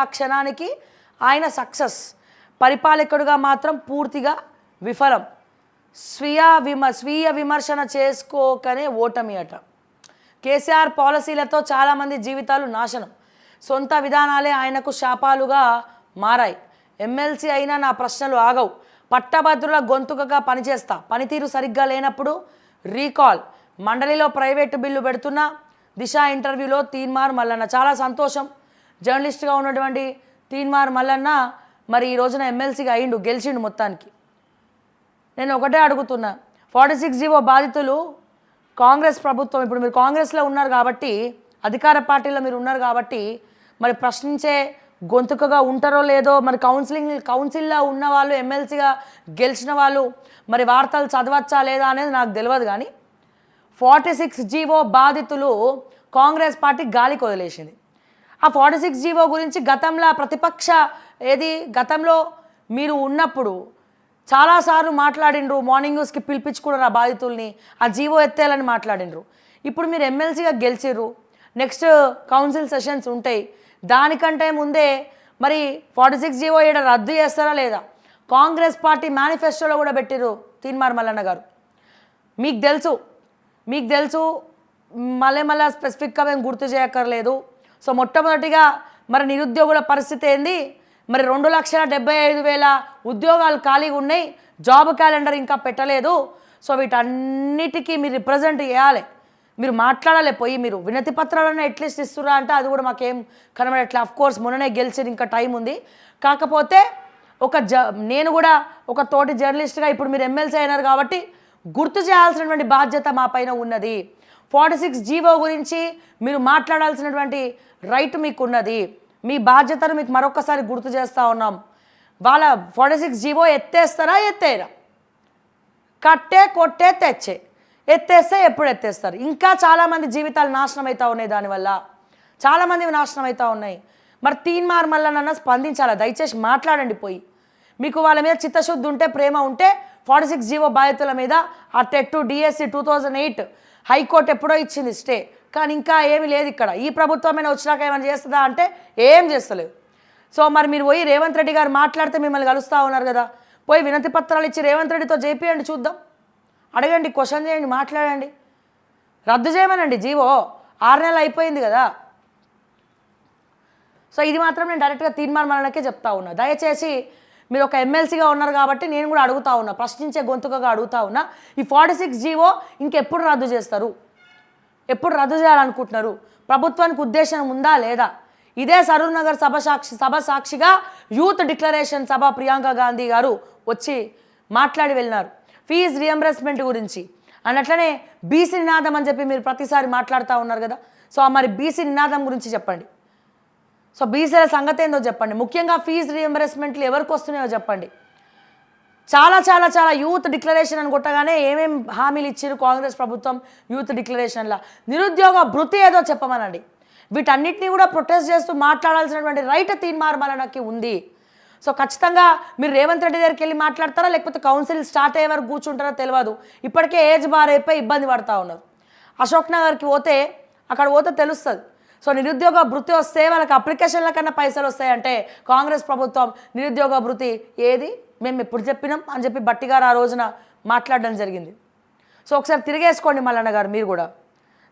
ఆ క్షణానికి ఆయన సక్సెస్, పరిపాలకుడిగా మాత్రం పూర్తిగా విఫలం. స్వీయ విమర్శన చేసుకోకనే ఓటమి అట. కేసీఆర్ పాలసీలతో చాలామంది జీవితాలు నాశనం, సొంత విధానాలే ఆయనకు శాపాలుగా మారాయి. ఎమ్మెల్సీ అయినా నా ప్రశ్నలు ఆగవు, పట్టభద్రుల గొంతుకగా పనిచేస్తా, పనితీరు సరిగ్గా లేనప్పుడు రీకాల్, మండలిలో ప్రైవేటు బిల్లు పెడుతున్నా, దిశ ఇంటర్వ్యూలో తీన్మార్ మల్లన్న. చాలా సంతోషం, జర్నలిస్ట్గా ఉన్నటువంటి తీన్మార్ మల్లన్న మరి ఈ రోజున ఎమ్మెల్సీగా అయిండు, గెలిచిండు మొత్తానికి. నేను ఒకటే అడుగుతున్నా, 46 బాధితులు కాంగ్రెస్ ప్రభుత్వం, ఇప్పుడు మీరు కాంగ్రెస్లో ఉన్నారు కాబట్టి, అధికార పార్టీలో మీరు ఉన్నారు కాబట్టి మరి ప్రశ్నించే గొంతుకగా ఉంటారో లేదో, మరి కౌన్సిల్లో ఉన్న వాళ్ళు, ఎమ్మెల్సీగా గెలిచిన వాళ్ళు మరి వార్తలు చదవచ్చా లేదా అనేది నాకు తెలియదు. కానీ 46 బాధితులు కాంగ్రెస్ పార్టీ గాలికి వదిలేసింది. ఆ 46 గురించి గతంలో ప్రతిపక్ష గతంలో మీరు ఉన్నప్పుడు చాలాసార్లు మాట్లాడిండ్రు, మార్నింగ్ న్యూస్కి పిలిపించుకున్నారు ఆ బాధితుల్ని, ఆ జీవో ఎత్తేయాలని మాట్లాడిండ్రు. ఇప్పుడు మీరు ఎమ్మెల్సీగా గెలిచిర్రు, నెక్స్ట్ కౌన్సిల్ సెషన్స్ ఉంటాయి, దానికంటే ముందే మరి 46 ఇక్కడ రద్దు చేస్తారా లేదా? కాంగ్రెస్ పార్టీ మేనిఫెస్టోలో కూడా పెట్టిర్రు తీన్మార్ మల్లన్న గారు. మీకు తెలుసు మళ్ళీ స్పెసిఫిక్గా మేము గుర్తు చేయక్కర్లేదు. సో మొట్టమొదటిగా మరి నిరుద్యోగుల పరిస్థితి ఏంది, మరి 2,75,000 ఉద్యోగాలు ఖాళీగా ఉన్నాయి, జాబ్ క్యాలెండర్ ఇంకా పెట్టలేదు. సో వీటన్నిటికీ మీరు రిప్రజెంట్ చేయాలి, మీరు మాట్లాడాలి, పోయి మీరు వినతి పత్రాలను అట్లీస్ట్ ఇస్తురా అంటే అది కూడా మాకేం కనబడట్లే. అఫ్కోర్స్ మొన్ననే గెలిచి ఇంకా టైం ఉంది, కాకపోతే నేను కూడా ఒక తోటి జర్నలిస్ట్గా ఇప్పుడు మీరు ఎమ్మెల్సీ అయినారు కాబట్టి గుర్తు చేయాల్సినటువంటి బాధ్యత మా పైన ఉన్నది. 46 గురించి మీరు మాట్లాడాల్సినటువంటి రైట్ మీకు ఉన్నది, మీ బాధ్యతను మీకు మరొకసారి గుర్తు చేస్తూ ఉన్నాం. వాళ్ళ 46 ఎత్తేస్తారా, ఎత్తేయరా? కట్టే కొట్టే తెచ్చే, ఎత్తేస్తే ఎప్పుడు ఎత్తేస్తారు? ఇంకా చాలామంది జీవితాలు నాశనం అవుతూ ఉన్నాయి, దానివల్ల చాలామంది నాశనం అవుతూ ఉన్నాయి. మరి తీన్మార్ మల్లన్న స్పందించాలా? దయచేసి మాట్లాడండి. పోయి మీకు వాళ్ళ మీద చిత్తశుద్ధి ఉంటే, ప్రేమ ఉంటే 46 బాధితుల మీద ఆ టెట్ డిఎస్సి 2008 హైకోర్టు ఎప్పుడో ఇచ్చింది స్టే, కానీ ఇంకా ఏమీ లేదు ఇక్కడ. ఈ ప్రభుత్వమైనా వచ్చినాక ఏమైనా చేస్తుందా అంటే ఏం చేస్తలేదు. సో మరి మీరు పోయి రేవంత్ రెడ్డి గారు మాట్లాడితే మిమ్మల్ని కలుస్తూ ఉన్నారు కదా, పోయి వినతి పత్రాలు ఇచ్చి రేవంత్ రెడ్డితో చేపియండి, చూద్దాం, అడగండి, క్వశ్చన్ చేయండి, మాట్లాడండి, రద్దు చేయమనండి. జీవో 6 నెలలు అయిపోయింది కదా. సో ఇది మాత్రం నేను డైరెక్ట్గా తీన్మార్ మల్లన్నకే చెప్తా ఉన్నా. దయచేసి మీరు ఒక ఎమ్మెల్సీగా ఉన్నారు కాబట్టి నేను కూడా అడుగుతా ఉన్నా, ప్రశ్నించే గొంతుకగా అడుగుతా ఉన్నా, ఈ 46 ఇంకెప్పుడు రద్దు చేస్తారు? ఎప్పుడు రద్దు చేయాలనుకుంటున్నారు? ప్రభుత్వానికి ఉద్దేశం ఉందా లేదా? ఇదే సరూర్ నగర్ సభ సాక్షిగా యూత్ డిక్లరేషన్ సభ ప్రియాంక గాంధీ గారు వచ్చి మాట్లాడి వెళ్ళినారు ఫీజు రియంబర్స్మెంట్ గురించి. అట్లనే బీసీ నినాదం అని చెప్పి మీరు ప్రతిసారి మాట్లాడుతూ ఉన్నారు కదా. సో మరి బీసీ నినాదం గురించి చెప్పండి. సో బీసీల సంగతి ఏందో చెప్పండి. ముఖ్యంగా ఫీజు రియంబర్స్మెంట్లు ఎవరికి వస్తున్నాయో చెప్పండి. చాలా చాలా చాలా యూత్ డిక్లరేషన్ అని కొట్టగానే ఏమేమి హామీలు ఇచ్చారు కాంగ్రెస్ ప్రభుత్వం యూత్ డిక్లరేషన్లో? నిరుద్యోగ భృతి ఏదో చెప్పమనండి. వీటన్నిటినీ కూడా ప్రొటెస్ట్ చేస్తూ మాట్లాడాల్సినటువంటి రైట్ తీన్మార్ మల్లన్నకి ఉంది. సో ఖచ్చితంగా మీరు రేవంత్ రెడ్డి దగ్గరికి వెళ్ళి మాట్లాడతారా, లేకపోతే కౌన్సిల్ స్టార్ట్ అయ్యే వరకు కూర్చుంటారో తెలియదు. ఇప్పటికే ఏజ్ బార్ అయిపోయి ఇబ్బంది పడుతూ ఉన్నారు. అశోక్ నగర్కి పోతే అక్కడ పోతే తెలుస్తుంది. సో నిరుద్యోగ భృతి వస్తే వాళ్ళకి అప్లికేషన్ల కన్నా పైసలు వస్తాయంటే కాంగ్రెస్ ప్రభుత్వం నిరుద్యోగ భృతి ఏది, మేము ఎప్పుడు చెప్పినాం అని చెప్పి బట్టి గారు ఆ రోజున మాట్లాడడం జరిగింది. సో ఒకసారి తిరిగేసుకోండి మల్లన్న గారు మీరు కూడా.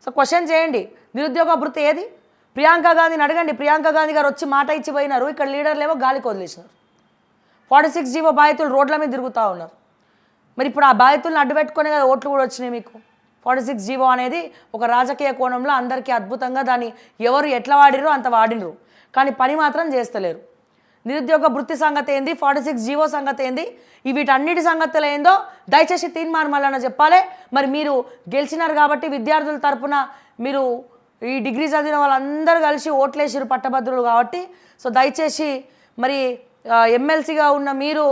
సో క్వశ్చన్ చేయండి, నిరుద్యోగ భృతి ఏది? ప్రియాంక గాంధీని అడగండి. ప్రియాంక గాంధీ గారు వచ్చి మాట ఇచ్చి పోయినారు, ఇక్కడ లీడర్లేమో గాలికి వదిలేసినారు. 46 బాధితులు రోడ్ల మీద తిరుగుతూ ఉన్నారు. మరి ఇప్పుడు ఆ బాధితులను అడ్డుపెట్టుకునే కదా ఓట్లు కూడా వచ్చినాయి మీకు. 46 అనేది ఒక రాజకీయ కోణంలో అందరికీ అద్భుతంగా దాన్ని ఎవరు ఎట్లా వాడినరో అంత వాడినరు, కానీ పని మాత్రం చేస్తలేరు. నిరుద్యోగ భృతి సంగతి ఏంది, 46 సంగతి ఏంది, వీటన్నిటి సంగతులు ఏందో దయచేసి తీన్మార్ మల్లన్న చెప్పాలి. మరి మీరు గెలిచినారు కాబట్టి విద్యార్థుల తరపున మీరు ఈ డిగ్రీ చదివిన వాళ్ళందరూ కలిసి ఓట్లేసారు పట్టభద్రులు కాబట్టి. సో దయచేసి మరి ఎమ్మెల్సీగా ఉన్న మీరు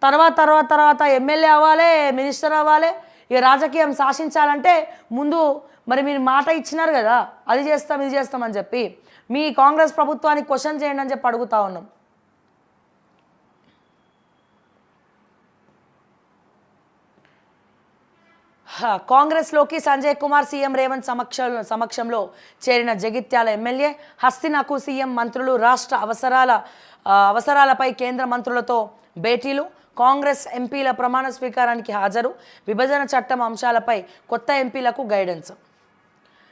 తర్వాత ఎమ్మెల్యే అవ్వాలి, మినిస్టర్ అవ్వాలి, ఇక రాజకీయం శాసించాలంటే ముందు మరి మీరు మాట ఇచ్చినారు కదా, అది చేస్తాం ఇది చేస్తామని చెప్పి మీ కాంగ్రెస్ ప్రభుత్వానికి క్వశ్చన్ చేయండి అని చెప్పి అడుగుతా ఉన్నాం. కాంగ్రెస్లోకి సంజయ్ కుమార్ సీఎం రేవంత్ సమక్షంలో చేరిన జగిత్యాల ఎమ్మెల్యే. హస్తినాకు సీఎం మంత్రులు రాష్ట్ర అవసరాలపై కేంద్ర మంత్రులతో భేటీలు. కాంగ్రెస్ ఎంపీల ప్రమాణ స్వీకారానికి హాజరు. విభజన చట్టం అంశాలపై కొత్త ఎంపీలకు గైడెన్స్.